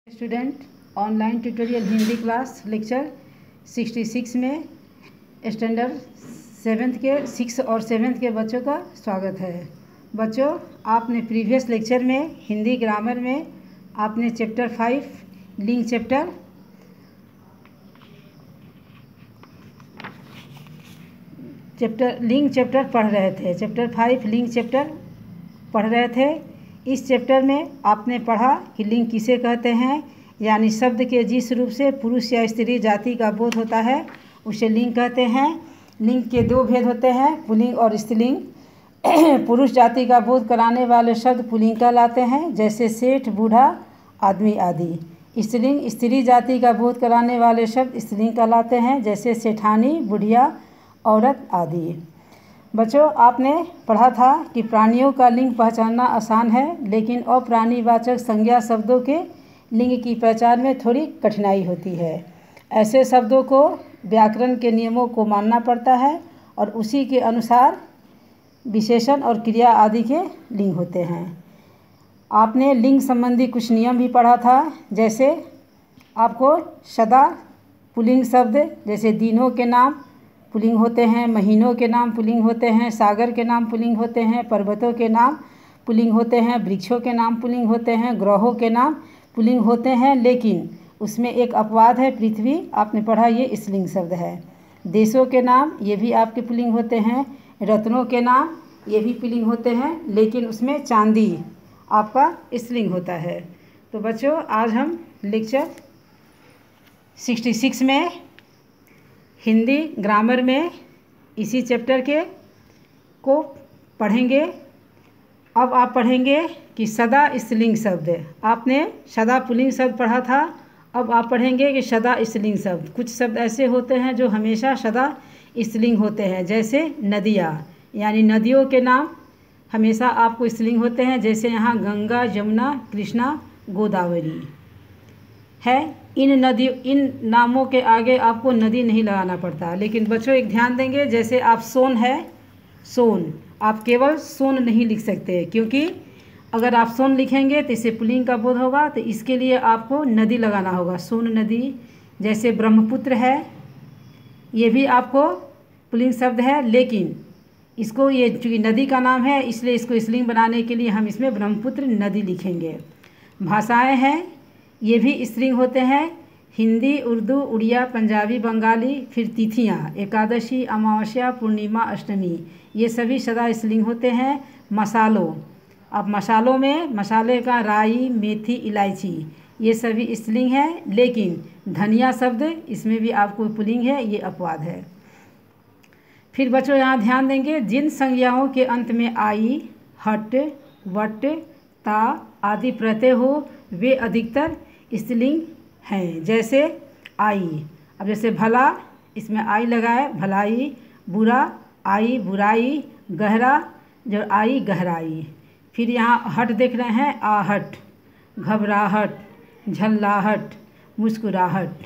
Student online tutorial Hindi class lecture 66 में standard 7th के 6 और 7th के बच्चों का स्वागत है। बच्चों, आपने प्रीवियस लेक्चर में हिंदी ग्रामर में आपने चैप्टर 5 लिंक चैप्टर पढ़ रहे थे। चैप्टर 5 लिंक चैप्टर पढ़ रहे थे। इस चैप्टर में आपने पढ़ा कि लिंग किसे कहते हैं, यानी शब्द के जिस रूप से पुरुष या स्त्री जाति का बोध होता है उसे लिंग कहते हैं। लिंग के दो भेद होते हैं, पुल्लिंग और स्त्रीलिंग। पुरुष जाति का बोध कराने वाले शब्द पुल्लिंग कहलाते हैं, जैसे सेठ, बूढ़ा, आदमी आदि। स्त्रीलिंग स्त्री जाति का बोध कराने वाले शब्द स्त्रीलिंग कहलाते हैं, जैसे सेठानी, बुढ़िया, औरत आदि। बच्चों, आपने पढ़ा था कि प्राणियों का लिंग पहचानना आसान है, लेकिन अप्राणीवाचक संज्ञा शब्दों के लिंग की पहचान में थोड़ी कठिनाई होती है। ऐसे शब्दों को व्याकरण के नियमों को मानना पड़ता है और उसी के अनुसार विशेषण और क्रिया आदि के लिंग होते हैं। आपने लिंग संबंधी कुछ नियम भी पढ़ा था, जैसे आपको सदा पुल्लिंग शब्द जैसे दिनों के नाम पुल्लिंग होते हैं, महीनों के नाम पुल्लिंग होते हैं, सागर के नाम पुल्लिंग होते हैं, पर्वतों के नाम पुल्लिंग होते हैं, वृक्षों के नाम पुल्लिंग होते हैं, ग्रहों के नाम पुल्लिंग होते हैं। लेकिन उसमें एक अपवाद है, पृथ्वी आपने पढ़ा, ये स्त्रीलिंग शब्द है। देशों के नाम ये भी आपके पुल्लिंग होते हैं, रत्नों के नाम ये भी पुल्लिंग होते हैं, लेकिन उसमें चांदी आपका स्त्रीलिंग होता है। तो बच्चों, आज हम लेक्चर 66 में हिंदी ग्रामर में इसी चैप्टर के को पढ़ेंगे। अब आप पढ़ेंगे कि सदा स्त्रीलिंग शब्द। आपने सदा पुल्लिंग शब्द पढ़ा था, अब आप पढ़ेंगे कि सदा स्त्रीलिंग शब्द। कुछ शब्द ऐसे होते हैं जो हमेशा सदा स्त्रीलिंग होते हैं, जैसे नदियाँ, यानी नदियों के नाम हमेशा आपको स्त्रीलिंग होते हैं, जैसे यहाँ गंगा, यमुना, कृष्णा, गोदावरी है। इन नामों के आगे आपको नदी नहीं लगाना पड़ता। लेकिन बच्चों, एक ध्यान देंगे, जैसे आप सोन है, सोन आप केवल सोन नहीं लिख सकते, क्योंकि अगर आप सोन लिखेंगे तो इससे पुल्लिंग का बोध होगा, तो इसके लिए आपको नदी लगाना होगा, सोन नदी। जैसे ब्रह्मपुत्र है, ये भी आपको पुल्लिंग शब्द है, लेकिन इसको ये चूँकि नदी का नाम है इसलिए इसको स्त्रीलिंग बनाने के लिए हम इसमें ब्रह्मपुत्र नदी लिखेंगे। भाषाएँ हैं, ये भी स्त्रीलिंग होते हैं, हिंदी, उर्दू, उड़िया, पंजाबी, बंगाली। फिर तिथियाँ, एकादशी, अमावस्या, पूर्णिमा, अष्टमी, ये सभी सदा स्त्रीलिंग होते हैं। मसालों, अब मसालों में मसाले का राई, मेथी, इलायची, ये सभी स्त्रीलिंग है, लेकिन धनिया शब्द इसमें भी आपको पुल्लिंग है, ये अपवाद है। फिर बच्चों, यहाँ ध्यान देंगे, जिन संज्ञाओं के अंत में आई, हट, वट, ता आदि प्रत्यय हो वे अधिकतर स्त्रीलिंग हैं। जैसे आई, अब जैसे भला, इसमें आई लगाए, भलाई, बुरा, आई, बुराई, गहरा, जो आई, गहराई। फिर यहाँ हट देख रहे हैं, आहट, घबराहट, झल्लाहट, मुस्कुराहट।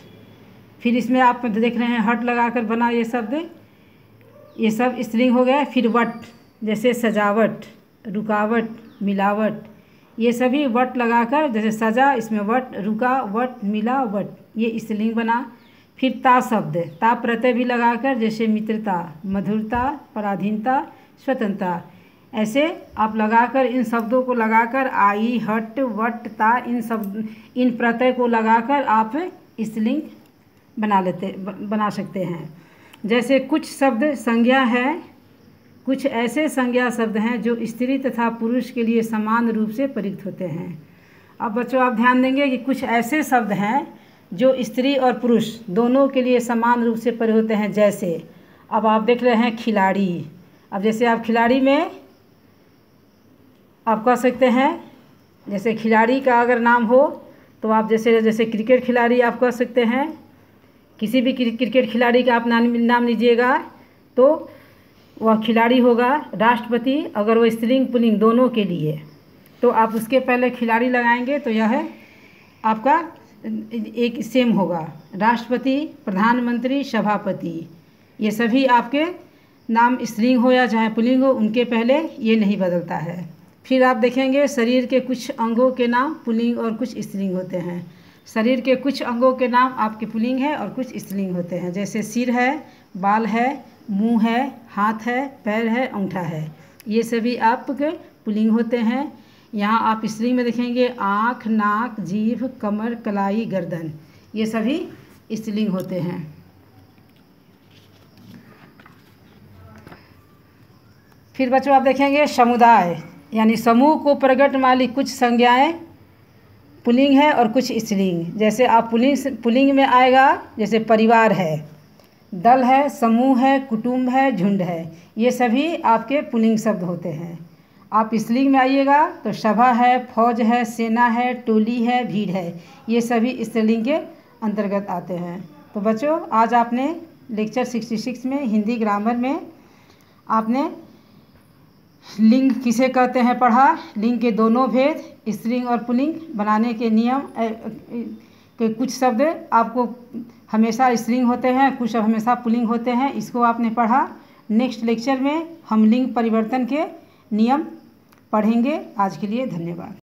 फिर इसमें आप देख रहे हैं हट लगाकर बना ये शब्द, ये सब स्त्रीलिंग हो गए। फिर वट, जैसे सजावट, रुकावट, मिलावट, ये सभी वट लगाकर, जैसे सजा, इसमें वट, रुका, वट, मिला, वट, ये स्त्रीलिंग बना। फिर ता शब्द, ता प्रत्यय भी लगाकर, जैसे मित्रता, मधुरता, पराधीनता, स्वतंत्रता, ऐसे आप लगाकर इन शब्दों को लगाकर आई, हट, वट, ता, इन प्रत्यय को लगाकर आप स्त्रीलिंग बना सकते हैं। जैसे कुछ शब्द संज्ञा है, कुछ ऐसे संज्ञा शब्द हैं जो स्त्री तथा पुरुष के लिए समान रूप से प्रयुक्त होते हैं। अब बच्चों, आप ध्यान देंगे कि कुछ ऐसे शब्द हैं जो स्त्री और पुरुष दोनों के लिए समान रूप से प्रयुक्त होते हैं। जैसे अब आप देख रहे हैं खिलाड़ी, अब जैसे आप खिलाड़ी में आप कह सकते हैं, जैसे खिलाड़ी का अगर नाम हो तो आप जैसे क्रिकेट खिलाड़ी आप कह सकते हैं। किसी भी क्रिकेट खिलाड़ी का आप नाम लीजिएगा तो वह खिलाड़ी होगा। राष्ट्रपति, अगर वो स्त्रीलिंग पुल्लिंग दोनों के लिए, तो आप उसके पहले खिलाड़ी लगाएंगे तो यह आपका एक सेम होगा। राष्ट्रपति, प्रधानमंत्री, सभापति, ये सभी आपके नाम स्त्रीलिंग हो या चाहे पुल्लिंग हो, उनके पहले ये नहीं बदलता है। फिर आप देखेंगे शरीर के कुछ अंगों के नाम पुल्लिंग और कुछ स्त्रीलिंग होते हैं। शरीर के कुछ अंगों के नाम आपके पुल्लिंग है और कुछ स्त्रीलिंग होते हैं, जैसे सिर है, बाल है, मुंह है, हाथ है, पैर है, अंगूठा है, ये सभी आपके पुल्लिंग होते हैं। यहाँ आप स्त्रीलिंग में देखेंगे आँख, नाक, जीभ, कमर, कलाई, गर्दन, ये सभी स्त्रीलिंग होते हैं। फिर बच्चों आप देखेंगे समुदाय, यानी समूह को प्रकट वाली कुछ संज्ञाएं पुल्लिंग है और कुछ स्त्रीलिंग। जैसे आप पुल्लिंग में आएगा, जैसे परिवार है, दल है, समूह है, कुटुंब है, झुंड है, ये सभी आपके पुल्लिंग शब्द होते हैं। आप स्त्रीलिंग में आइएगा तो सभा है, फौज है, सेना है, टोली है, भीड़ है, ये सभी स्त्रीलिंग के अंतर्गत आते हैं। तो बच्चों आज आपने लेक्चर 66 में हिंदी ग्रामर में आपने लिंग किसे कहते हैं पढ़ा, लिंग के दोनों भेद, स्त्रीलिंग और पुल्लिंग बनाने के नियम के कुछ शब्द आपको हमेशा स्त्रीलिंग होते हैं, कुछ हमेशा पुल्लिंग होते हैं, इसको आपने पढ़ा। नेक्स्ट लेक्चर में हम लिंग परिवर्तन के नियम पढ़ेंगे। आज के लिए धन्यवाद।